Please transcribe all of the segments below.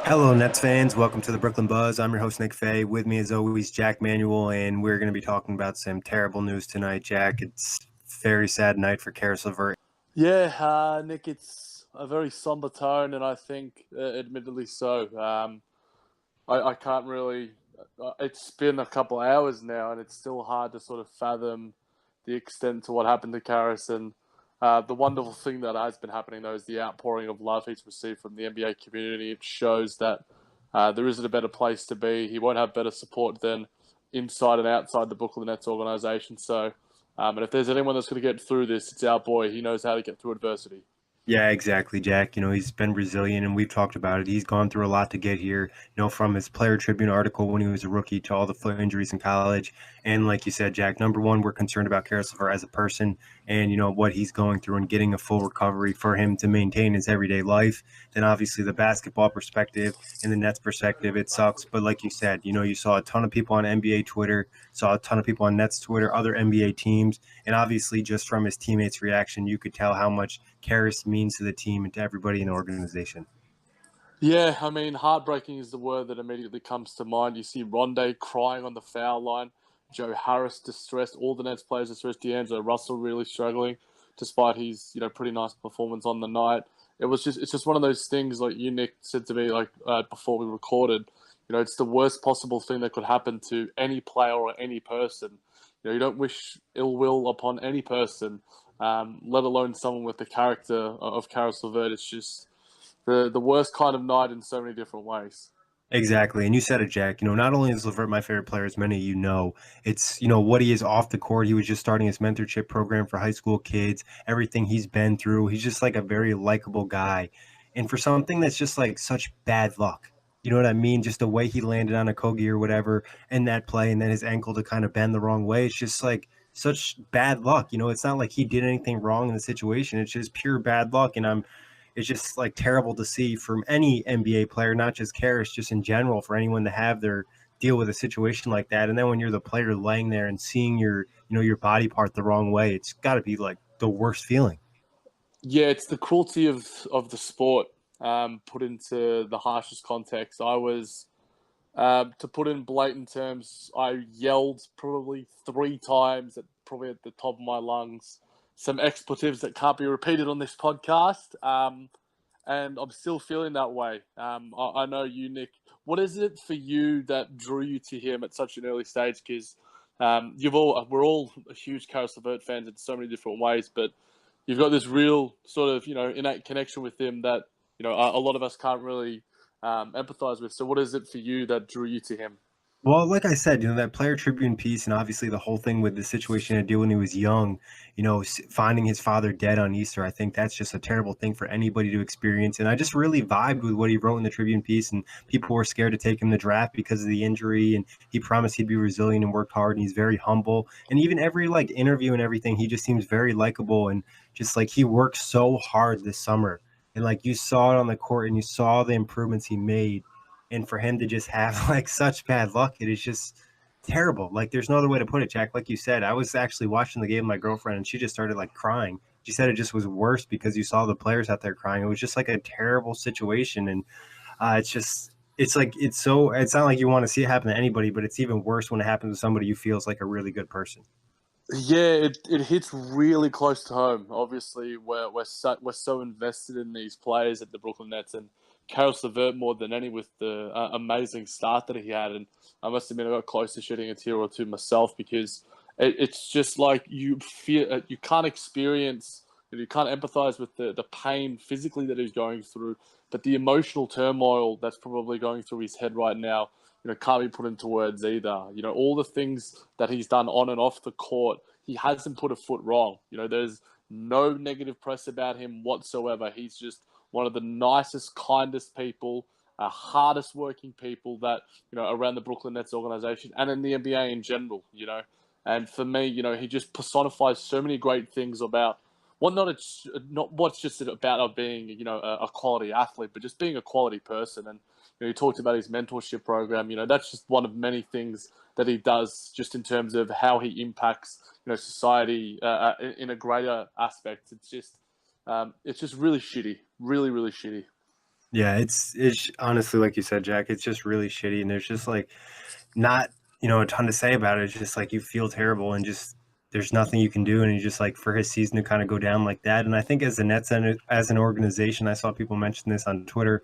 Hello, Nets fans. Welcome to the Brooklyn Buzz. I'm your host, Nick Fay. With me, as always, Jac Manuell, and we're going to be talking about some terrible news tonight, Jack. It's a very sad night for Caris LeVert. Yeah, Nick, it's a very somber tone, and I think, admittedly so. I can't really. It's been a couple of hours now, and it's still hard to sort of fathom the extent to what happened to Caris. And the wonderful thing that has been happening, though, is the outpouring of love he's received from the NBA community. It shows that there isn't a better place to be. He won't have better support than inside and outside the Brooklyn Nets organization. So, and if there's anyone that's going to get through this, it's our boy. He knows how to get through adversity. Yeah, exactly, Jack. He's been resilient, and we've talked about it. He's gone through a lot to get here, from his Player Tribune article when he was a rookie to all the foot injuries in college. And like you said, Jack, number one, we're concerned about Caris LeVert as a person and, what he's going through and getting a full recovery for him to maintain his everyday life. Then obviously the basketball perspective and the Nets perspective, it sucks. But like you said, you saw a ton of people on NBA Twitter, saw a ton of people on Nets Twitter, other NBA teams. And obviously just from his teammates' reaction, you could tell how much Caris means to the team and to everybody in the organization. Yeah, I mean, heartbreaking is the word that immediately comes to mind. You see Rondé crying on the foul line, Joe Harris distressed, all the Nets players distressed, D'Angelo Russell really struggling, despite his pretty nice performance on the night. It's just one of those things, like you, Nick, said to me before we recorded. It's the worst possible thing that could happen to any player or any person. You don't wish ill will upon any person, let alone someone with the character of Caris LeVert. It's just the worst kind of night in so many different ways. Exactly. And you said it, Jack. Not only is LeVert my favorite player, as many of you know, it's, what he is off the court. He was just starting his mentorship program for high school kids, everything he's been through. He's just like a very likable guy. And for something that's just like such bad luck, you know what I mean? Just the way he landed on a Kogi or whatever in that play and then his ankle to kind of bend the wrong way. It's just like such bad luck. It's not like he did anything wrong in the situation. It's just pure bad luck. And it's just like terrible to see from any NBA player, not just Caris, just in general, for anyone to have their deal with a situation like that. And then when you're the player laying there and seeing your body part the wrong way, it's got to be like the worst feeling. Yeah, it's the cruelty of the sport put into the harshest context. To put in blatant terms, I yelled probably 3 times, probably at the top of my lungs, some expletives that can't be repeated on this podcast. And I'm still feeling that way. I know you, Nick. What is it for you that drew you to him at such an early stage? Because we're all huge Caris LeVert fans in so many different ways, but you've got this real sort of innate connection with him that a lot of us can't really empathize with. So, what is it for you that drew you to him? Well, like I said, that Player Tribune piece, and obviously the whole thing with the situation he did when he was young, finding his father dead on Easter, I think that's just a terrible thing for anybody to experience. And I just really vibed with what he wrote in the Tribune piece, and people were scared to take him to draft because of the injury, and he promised he'd be resilient and worked hard, and he's very humble. And even every like interview and everything, he just seems very likable, and just like he worked so hard this summer, and like you saw it on the court, and you saw the improvements he made. And for him to just have like such bad luck, it is just terrible. Like there's no other way to put it, Jack. Like you said, I was actually watching the game with my girlfriend and she just started like crying. She said it just was worse because you saw the players out there crying. It was just like a terrible situation. And it's not like you want to see it happen to anybody, but it's even worse when it happens to somebody who feels like a really good person. Yeah, it hits really close to home. Obviously, we're so invested in these players at the Brooklyn Nets, and Caris LeVert more than any with the amazing start that he had. And I must admit, I got close to shedding a tear or two myself because it's just like you feel you can't experience, you can't empathize with the pain physically that he's going through, but the emotional turmoil that's probably going through his head right now can't be put into words either. All the things that he's done on and off the court, he hasn't put a foot wrong. There's no negative press about him whatsoever. He's just one of the nicest, kindest people, hardest working people that, around the Brooklyn Nets organization and in the NBA in general. And for me, he just personifies so many great things about not what's just about being, a quality athlete, but just being a quality person. And he talked about his mentorship program. That's just one of many things that he does, just in terms of how he impacts, society in a greater aspect. It's just really shitty, really, really shitty. Yeah, it's honestly, like you said, Jack, it's just really shitty, and there's just, like, not, a ton to say about it. It's just, like, you feel terrible and just there's nothing you can do, and you just, like, for his season to kinda go down like that, and I think as the Nets and as an organization, I saw people mention this on Twitter,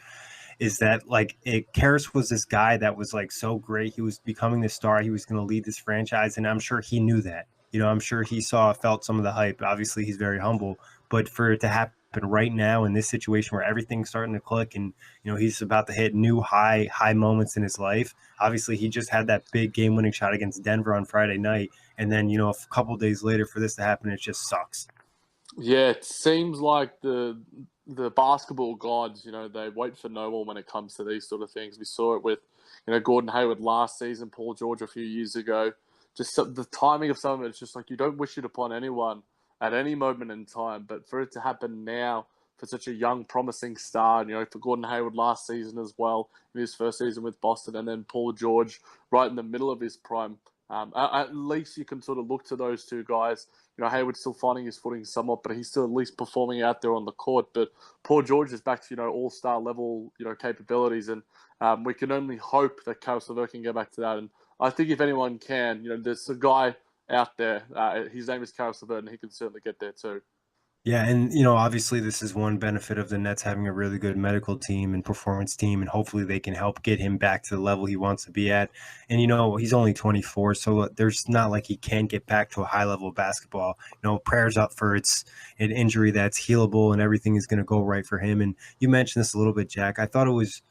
is that like Caris was this guy that was like so great. He was becoming the star. He was going to lead this franchise, and I'm sure he knew that. I'm sure he felt some of the hype. Obviously, he's very humble, but for it to happen right now in this situation where everything's starting to click, and he's about to hit new high moments in his life. Obviously, he just had that big game-winning shot against Denver on Friday night, and then a couple days later for this to happen, it just sucks. Yeah, it seems like the basketball gods, they wait for no one when it comes to these sort of things. We saw it with, Gordon Hayward last season, Paul George a few years ago. Just the timing of some of it, it's just like you don't wish it upon anyone at any moment in time. But for it to happen now, for such a young, promising star, for Gordon Hayward last season as well, in his first season with Boston, and then Paul George right in the middle of his prime. At least you can sort of look to those two guys. Hayward's still finding his footing somewhat, but he's still at least performing out there on the court. But Paul George is back to all-star level capabilities, and we can only hope that Caris LeVert can go back to that. And I think if anyone can, there's a guy out there. His name is Caris LeVert, and he can certainly get there too. Yeah, and obviously this is one benefit of the Nets having a really good medical team and performance team, and hopefully they can help get him back to the level he wants to be at. And he's only 24, so there's not like he can't get back to a high level of basketball. Prayers up for it's an injury that's healable and everything is going to go right for him. And you mentioned this a little bit, Jack. I thought it was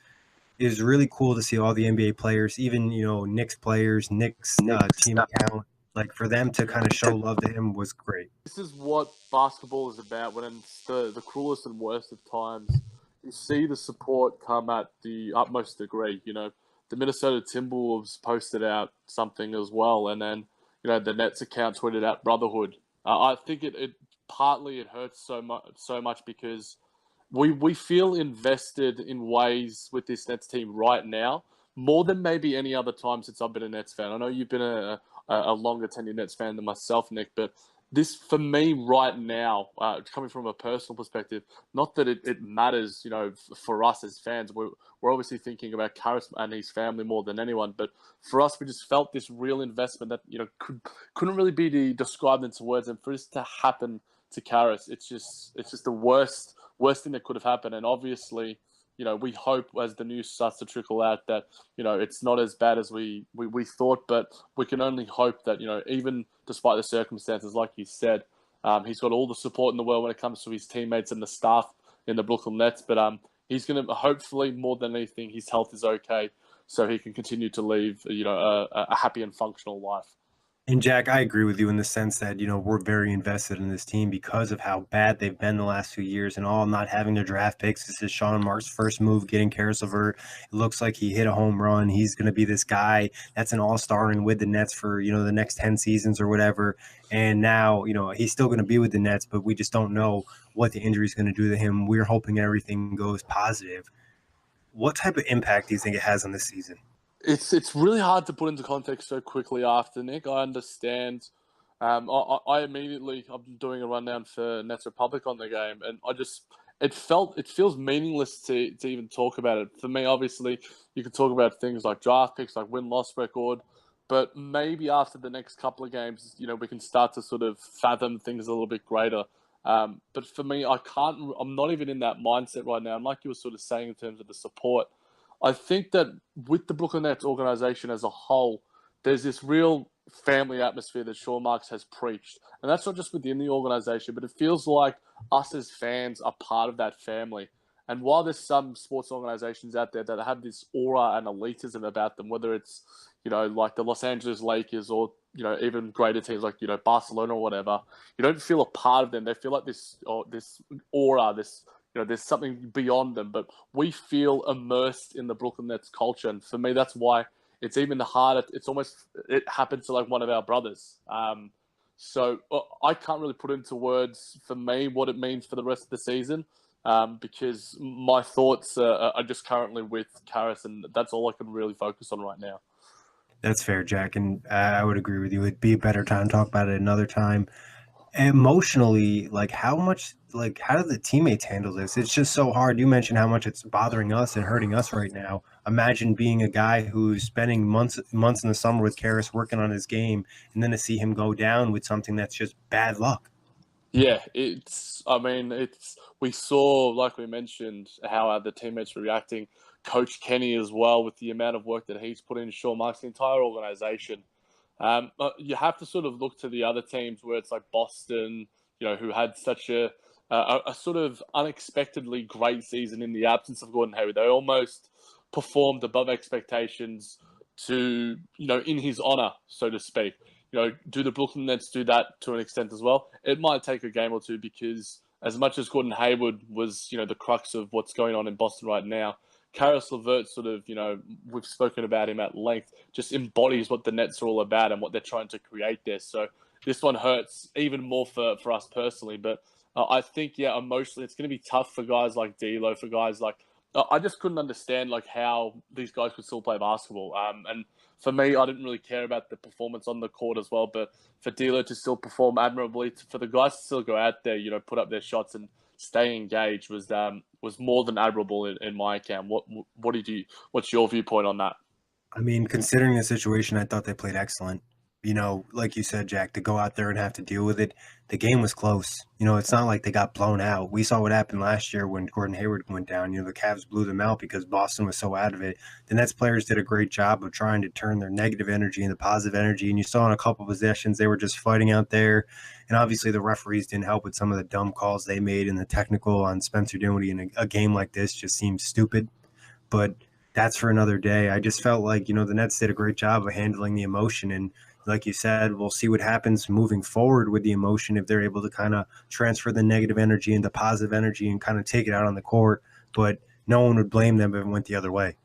really cool to see all the NBA players, even Knicks players, Knicks team account, like for them to kind of show love to him was great. This is what basketball is about when it's the cruelest and worst of times. You see the support come at the utmost degree. The Minnesota Timberwolves posted out something as well, and then the Nets account tweeted out brotherhood. I think it partly it hurts so much because we feel invested in ways with this Nets team right now more than maybe any other time since I've been a Nets fan. I know you've been a longer tenured Nets fan than myself, Nick, but this for me right now, coming from a personal perspective, not that it matters, for us as fans. We're obviously thinking about Caris and his family more than anyone, but for us, we just felt this real investment that couldn't really be described into words, and for this to happen to Caris, it's just the worst thing that could have happened, and obviously. We hope as the news starts to trickle out that, it's not as bad as we thought, but we can only hope that, even despite the circumstances, like you said, he's got all the support in the world when it comes to his teammates and the staff in the Brooklyn Nets, but he's going to, hopefully, more than anything, his health is okay, so he can continue to live, a happy and functional life. And Jack, I agree with you in the sense that, we're very invested in this team because of how bad they've been the last 2 years and all not having their draft picks. This is Sean Mark's first move getting Caris LeVert. It looks like he hit a home run. He's going to be this guy that's an all-star and with the Nets for, the next 10 seasons or whatever. And now, he's still going to be with the Nets, but we just don't know what the injury is going to do to him. We're hoping everything goes positive. What type of impact do you think it has on this season? It's really hard to put into context so quickly after, Nick. I understand. I immediately I'm doing a rundown for Nets Republic on the game, and it feels meaningless to even talk about it. For me, obviously, you can talk about things like draft picks, like win loss record, but maybe after the next couple of games, we can start to sort of fathom things a little bit greater. But for me, I can't. I'm not even in that mindset right now. And like you were sort of saying in terms of the support. I think that with the Brooklyn Nets organization as a whole, there's this real family atmosphere that Sean Marks has preached. And that's not just within the organization, but it feels like us as fans are part of that family. And while there's some sports organizations out there that have this aura and elitism about them, whether it's, like the Los Angeles Lakers or, even greater teams like, Barcelona or whatever, you don't feel a part of them. They feel like this aura, there's something beyond them, but we feel immersed in the Brooklyn Nets culture, and for me, that's why it's even harder. It happens to like one of our brothers. So I can't really put into words for me what it means for the rest of the season, because my thoughts are just currently with Caris, and that's all I can really focus on right now. That's fair, Jack, and I would agree with you. It'd be a better time to talk about it another time. Emotionally, like how much how do the teammates handle this? It's just so hard. You mentioned how much it's bothering us and hurting us right now. Imagine being a guy who's spending months in the summer with Caris working on his game, and then to see him go down with something that's just bad luck. Yeah, I mean, we saw, like we mentioned, how the teammates were reacting. Coach Kenny as well, with the amount of work that he's put in, Sean Marks, the entire organization. But you have to sort of look to the other teams where it's like Boston, who had such a sort of unexpectedly great season in the absence of Gordon Hayward. They almost performed above expectations in his honor, so to speak. Do the Brooklyn Nets do that to an extent as well? It might take a game or two because as much as Gordon Hayward was, the crux of what's going on in Boston right now, Caris LeVert sort of, we've spoken about him at length, just embodies what the Nets are all about and what they're trying to create there. So this one hurts even more for us personally. But I think, emotionally, it's going to be tough for guys like D'Lo, for guys like I just couldn't understand how these guys could still play basketball. And for me, I didn't really care about the performance on the court as well. But for D'Lo to still perform admirably, for the guys to still go out there, put up their shots and stay engaged was more than admirable in my account. What's your viewpoint on that? I mean, considering the situation, I thought they played excellent. Like you said, Jack, to go out there and have to deal with it, the game was close. It's not like they got blown out. We saw what happened last year when Gordon Hayward went down. The Cavs blew them out because Boston was so out of it. The Nets players did a great job of trying to turn their negative energy into positive energy. And you saw in a couple of possessions, they were just fighting out there. And obviously, the referees didn't help with some of the dumb calls they made, and the technical on Spencer Dinwiddie in a game like this just seems stupid. But that's for another day. I just felt like, the Nets did a great job of handling the emotion. And like you said, we'll see what happens moving forward with the emotion if they're able to kind of transfer the negative energy into positive energy and kind of take it out on the court. But no one would blame them if it went the other way.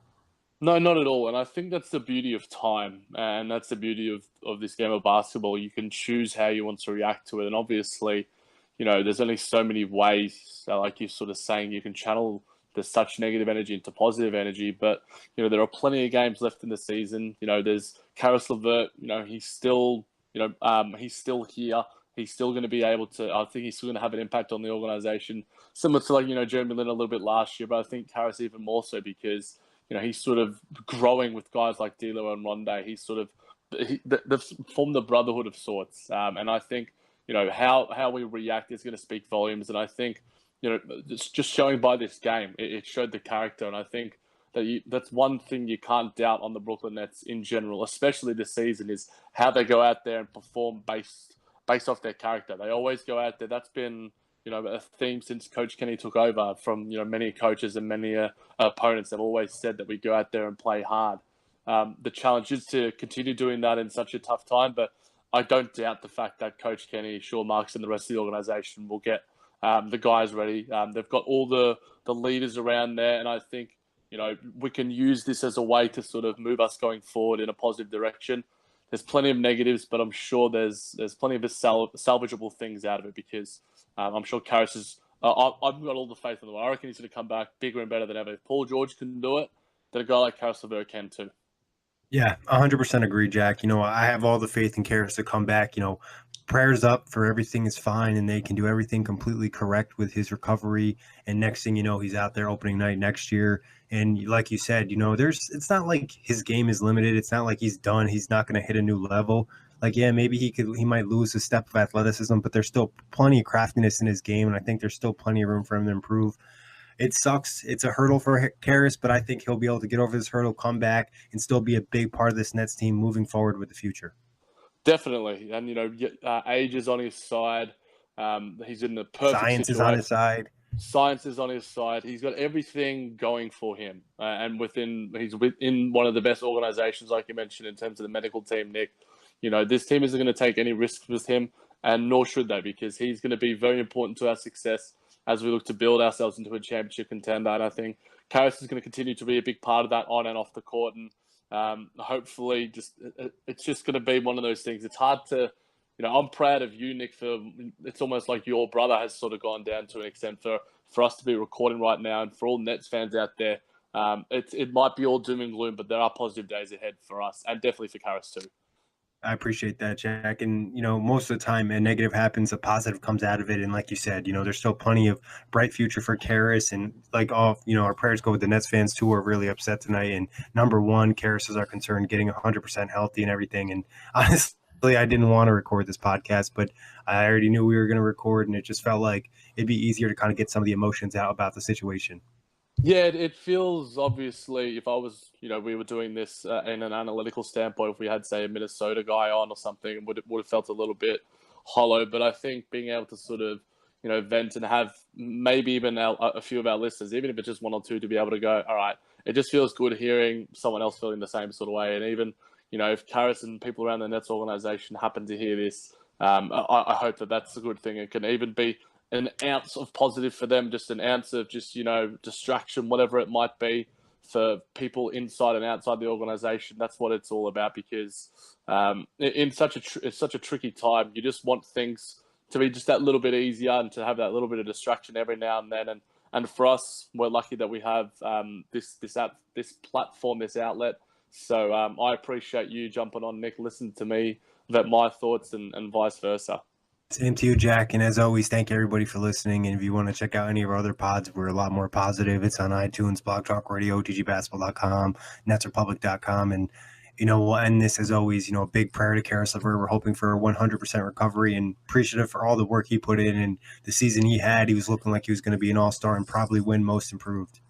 No, not at all. And I think that's the beauty of time. And that's the beauty of this game of basketball. You can choose how you want to react to it. And obviously, there's only so many ways, like you're sort of saying, you can channel such negative energy into positive energy. But, there are plenty of games left in the season. There's Caris LeVert, he's still, he's still here. He's still going to be able to, I think he's still going to have an impact on the organization. Similar to Jeremy Lin a little bit last year, but I think Caris even more so because, he's sort of growing with guys like D'Lo and Rondae. He's sort of, they've formed a brotherhood of sorts. And I think, how we react is going to speak volumes. And I think, it's just showing by this game, it showed the character. And I think that's one thing you can't doubt on the Brooklyn Nets in general, especially this season, is how they go out there and perform based off their character. They always go out there. That's been, a theme since Coach Kenny took over from, many coaches and many opponents have always said that we go out there and play hard. The challenge is to continue doing that in such a tough time, but I don't doubt the fact that Coach Kenny, Sean Marks, and the rest of the organization will get the guys ready. They've got all the leaders around there, and I think we can use this as a way to sort of move us going forward in a positive direction. There's plenty of negatives, but I'm sure there's plenty of salvageable things out of it because I'm sure Caris is. I've got all the faith in the world. I reckon he's going to come back bigger and better than ever. If Paul George can do it, then a guy like Caris LeVert can too. Yeah, 100% agree, Jack. I have all the faith in Caris to come back. Prayers up for everything is fine and they can do everything completely correct with his recovery. And next thing you know, he's out there opening night next year. And like you said, it's not like his game is limited. It's not like he's done. He's not going to hit a new level. Maybe he might lose a step of athleticism, but there's still plenty of craftiness in his game. And I think there's still plenty of room for him to improve. It sucks. It's a hurdle for Caris, but I think he'll be able to get over this hurdle, come back, and still be a big part of this Nets team moving forward with the future. Definitely. And, age is on his side. He's in the perfect Science situation. is on his side. Science is on his side. He's got everything going for him. And he's within one of the best organizations, like you mentioned, in terms of the medical team, Nick. This team isn't going to take any risks with him, and nor should they, because he's going to be very important to our success as we look to build ourselves into a championship contender. And I think Caris is going to continue to be a big part of that on and off the court. And hopefully, it's just going to be one of those things. It's hard to, I'm proud of you, Nick, for it's almost like your brother has sort of gone down to an extent for us to be recording right now, and for all Nets fans out there. It might be all doom and gloom, but there are positive days ahead for us, and definitely for Caris too. I appreciate that, Jack. And, most of the time a negative happens, a positive comes out of it. And like you said, there's still plenty of bright future for Caris. And like our prayers go with the Nets fans too, are really upset tonight. And number one, Caris is our concern, getting 100% healthy and everything. And honestly, I didn't want to record this podcast, but I already knew we were going to record. And it just felt like it'd be easier to kind of get some of the emotions out about the situation. Yeah, it feels obviously if I was, we were doing this in an analytical standpoint, if we had, say, a Minnesota guy on or something, would have felt a little bit hollow. But I think being able to sort of, vent and have maybe even a few of our listeners, even if it's just one or two, to be able to go, all right, it just feels good hearing someone else feeling the same sort of way. And even, if Caris and people around the Nets organization happen to hear this, I hope that that's a good thing. It can even be an ounce of positive for them, just an ounce of distraction, whatever it might be for people inside and outside the organization. That's what it's all about, because in such a tricky time, you just want things to be just that little bit easier and to have that little bit of distraction every now and then. And for us, we're lucky that we have this platform, this outlet. So I appreciate you jumping on, Nick, listening to me about my thoughts and vice versa. Same to you, Jack. And as always, thank everybody for listening. And if you want to check out any of our other pods, we're a lot more positive. It's on iTunes, Blog Talk Radio, TGBasketball.com, NetsRepublic.com. And, we'll end this as always, a big prayer to Caris LeVert. We're hoping for a 100% recovery and appreciative for all the work he put in and the season he had. He was looking like he was going to be an all-star and probably win Most Improved.